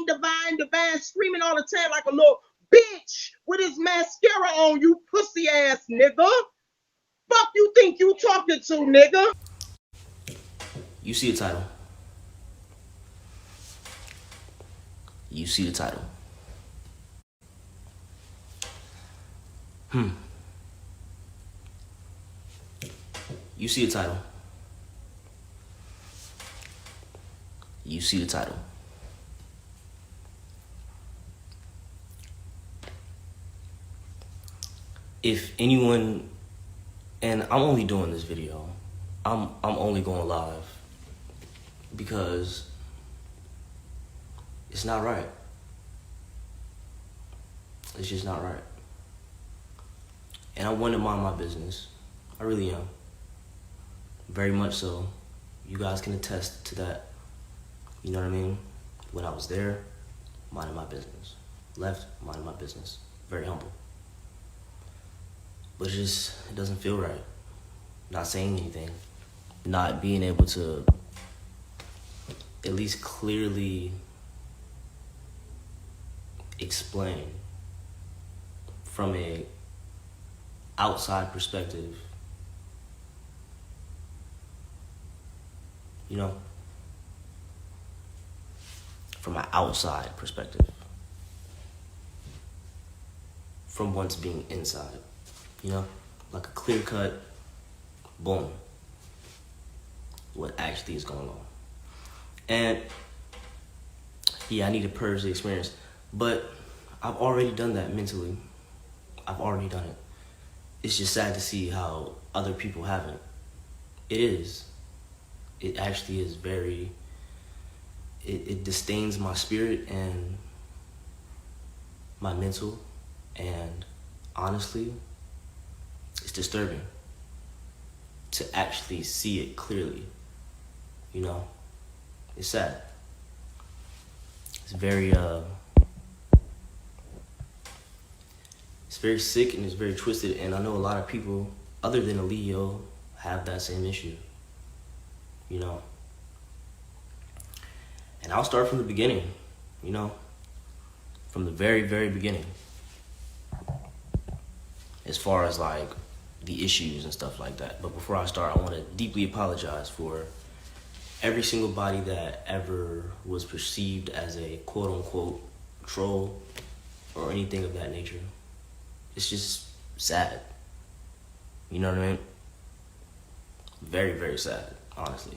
divine, screaming all the time like a little bitch with his mascara on, you pussy ass nigga. Fuck you think you talking to, nigga? You see the title. You see the title. You see the title. You see the title. If anyone, and I'm only doing this video, I'm only going live because it's not right. It's just not right. And I want to mind my business. I really am. Very much so. You guys can attest to that. You know what I mean? When I was there, minding my business. Left, minding my business. Very humble. But it doesn't feel right. Not saying anything. Not being able to at least clearly explain from a outside perspective, you know, from an outside perspective, from once being inside, you know, like a clear cut, boom, what actually is going on. And yeah, I need to purge the experience, but I've already done that mentally. I've already done it. It's just sad to see how other people haven't. It is. It actually is very, it disdains my spirit and my mental, and honestly, it's disturbing to actually see it clearly, you know? It's sad. It's very sick and it's very twisted, and I know a lot of people other than Alio have that same issue, you know. And I'll start from the beginning, you know, from the very, very beginning, as far as like the issues and stuff like that. But before I start, I want to deeply apologize for every single body that ever was perceived as a quote-unquote troll or anything of that nature. It's just sad. You know what I mean? Very, very sad, honestly.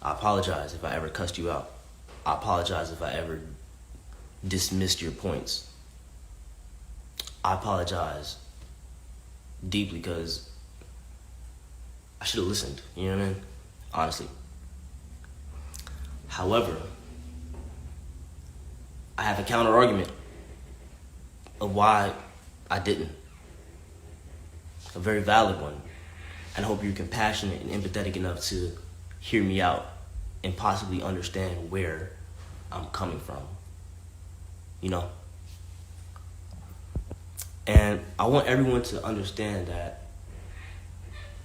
I apologize if I ever cussed you out. I apologize if I ever dismissed your points. I apologize deeply because I should have listened, you know what I mean? Honestly. However, I have a counter argument of why I didn't. A very valid one. And I hope you're compassionate and empathetic enough to hear me out and possibly understand where I'm coming from. You know? And I want everyone to understand that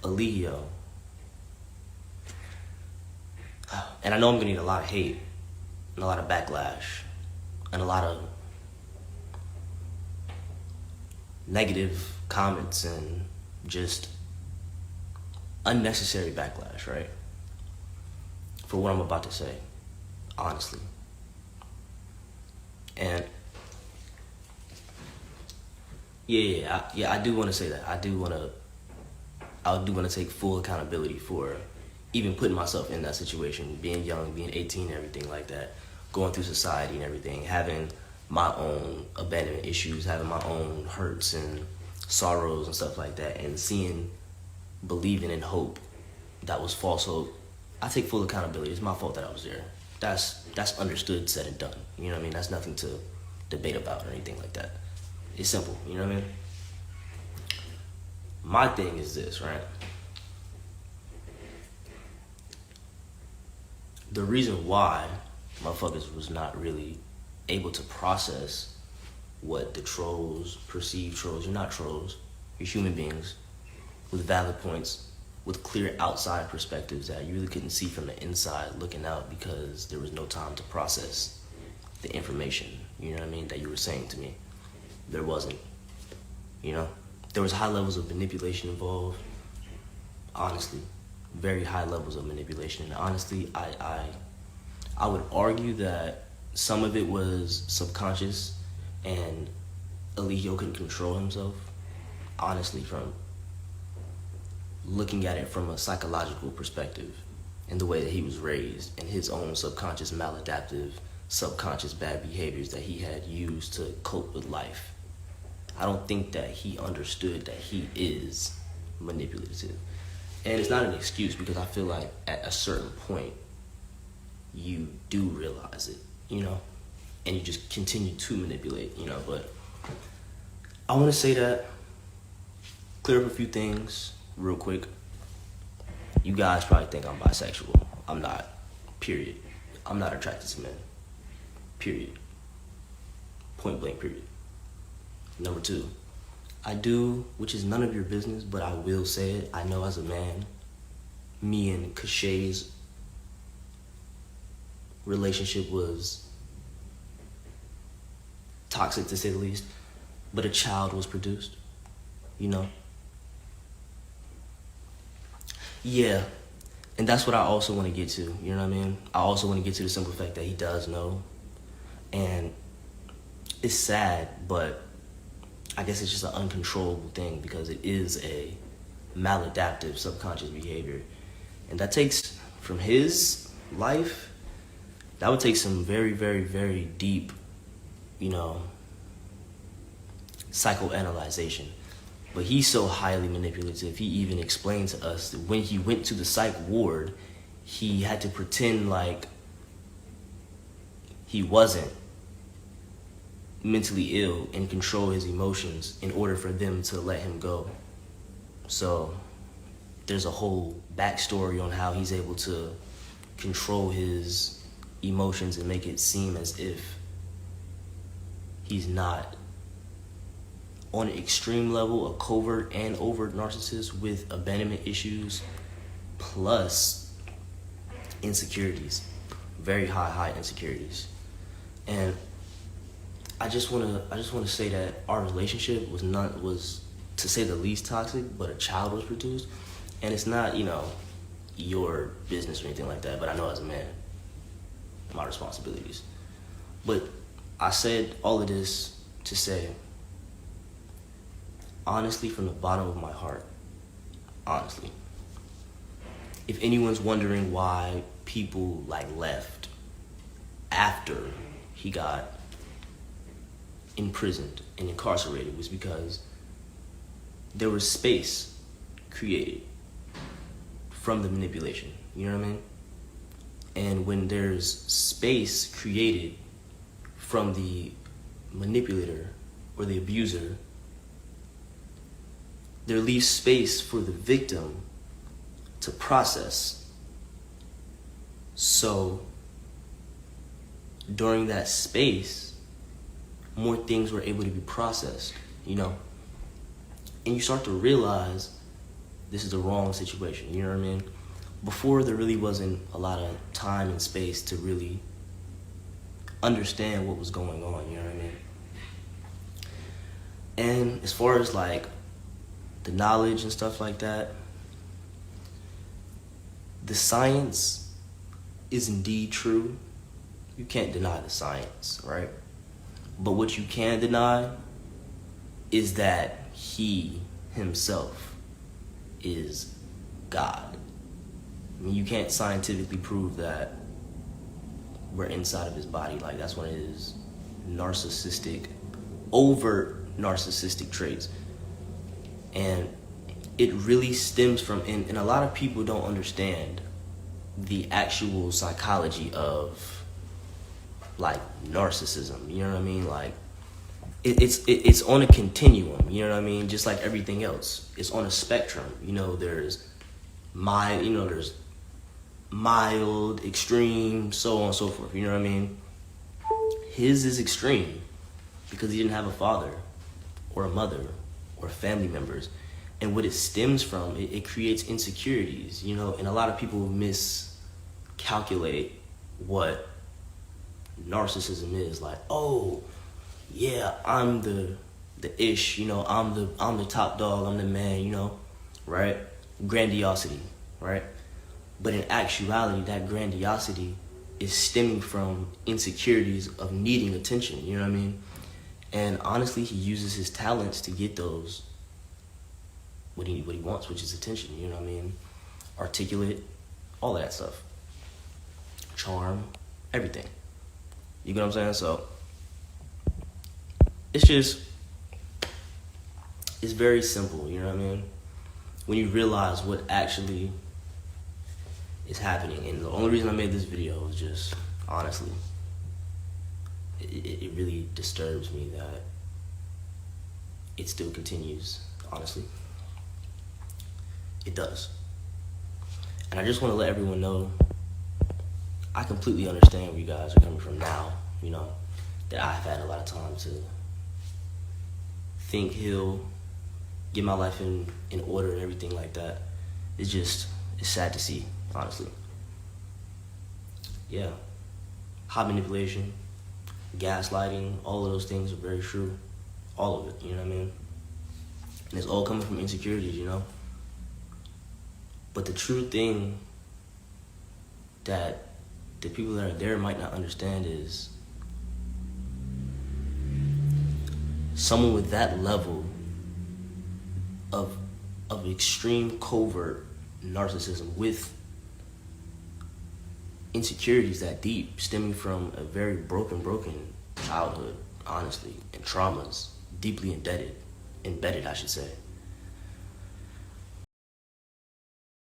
Alio, and I know I'm gonna need a lot of hate and a lot of backlash and a lot of negative comments and just unnecessary backlash, right? For what I'm about to say, honestly. And I do want to say that. I do want to take full accountability for even putting myself in that situation, being young, being 18 and everything like that, going through society and everything, having my own abandonment issues, having my own hurts and sorrows and stuff like that, and believing in hope that was false hope. I take full accountability. It's my fault that I was there. That's understood, said and done. You know what I mean? That's nothing to debate about or anything like that. It's simple, you know what I mean? My thing is this, right? The reason why motherfuckers was not really able to process what the trolls, perceived trolls, you're not trolls, you're human beings with valid points, with clear outside perspectives that you really couldn't see from the inside looking out because there was no time to process the information, you know what I mean, that you were saying to me. There wasn't, you know? There was high levels of manipulation involved, honestly. Very high levels of manipulation. And honestly, I would argue that some of it was subconscious and Eligio couldn't control himself, honestly, from looking at it from a psychological perspective and the way that he was raised and his own subconscious maladaptive, subconscious bad behaviors that he had used to cope with life. I don't think that he understood that he is manipulative. And it's not an excuse, because I feel like at a certain point you do realize it, you know, and you just continue to manipulate, you know. But I want to say that, clear up a few things real quick. You guys probably think I'm bisexual. I'm not, period. I'm not attracted to men, period. Point blank, period. Number two, I do, which is none of your business, but I will say it. I know as a man, me and Kashay's relationship was toxic, to say the least, but a child was produced, you know? Yeah, and that's what I also want to get to, you know what I mean? I also want to get to the simple fact that he does know, and it's sad, but I guess it's just an uncontrollable thing, because it is a maladaptive subconscious behavior. And that takes, from his life, that would take some very, very, very deep, you know, psychoanalyzation. But he's so highly manipulative. He even explained to us that when he went to the psych ward, he had to pretend like he wasn't mentally ill and control his emotions in order for them to let him go. So there's a whole backstory on how he's able to control his emotions and make it seem as if he's not, on an extreme level, a covert and overt narcissist with abandonment issues plus insecurities, very high insecurities. And I just want to say that our relationship was to say the least toxic, but a child was produced. And it's not, you know, your business or anything like that, but I know as a man, my responsibilities. But I said all of this to say, honestly, from the bottom of my heart, honestly, if anyone's wondering why people left after he got imprisoned and incarcerated, was because there was space created from the manipulation, you know what I mean? And when there's space created from the manipulator or the abuser, there leaves space for the victim to process. So during that space, more things were able to be processed, you know? And you start to realize this is the wrong situation, you know what I mean? Before, there really wasn't a lot of time and space to really understand what was going on, you know what I mean? And as far as the knowledge and stuff like that, the science is indeed true. You can't deny the science, right? But what you can deny is that he himself is God. I mean, you can't scientifically prove that we're inside of his body. That's one of his narcissistic, overt narcissistic traits. And it really stems from, and a lot of people don't understand the actual psychology of narcissism, you know what I mean? It's on a continuum, you know what I mean? Just like everything else, it's on a spectrum. You know, there's mild, extreme, so on and so forth, you know what I mean? His is extreme because he didn't have a father or a mother or family members. And what it stems from, it creates insecurities, you know, and a lot of people miscalculate what narcissism is. Like, oh, yeah, I'm the ish, you know, I'm the top dog, I'm the man, you know, right? Grandiosity, right? But in actuality, that grandiosity is stemming from insecurities of needing attention, you know what I mean? And honestly, he uses his talents to get those, what he wants, which is attention, you know what I mean? Articulate, all of that stuff. Charm, everything. You get what I'm saying? So, it's very simple, you know what I mean? When you realize what actually is happening. And the only reason I made this video is just, honestly, it really disturbs me that it still continues, honestly. It does. And I just want to let everyone know, I completely understand where you guys are coming from now, you know, that I've had a lot of time to think he'll get my life in order and everything like that. It's sad to see, honestly. Yeah. Hot manipulation, gaslighting, all of those things are very true. All of it, you know what I mean? And it's all coming from insecurities, you know? But the true thing that the people that are there might not understand is someone with that level of extreme covert narcissism with insecurities that deep, stemming from a very broken childhood, honestly, and traumas deeply embedded, I should say.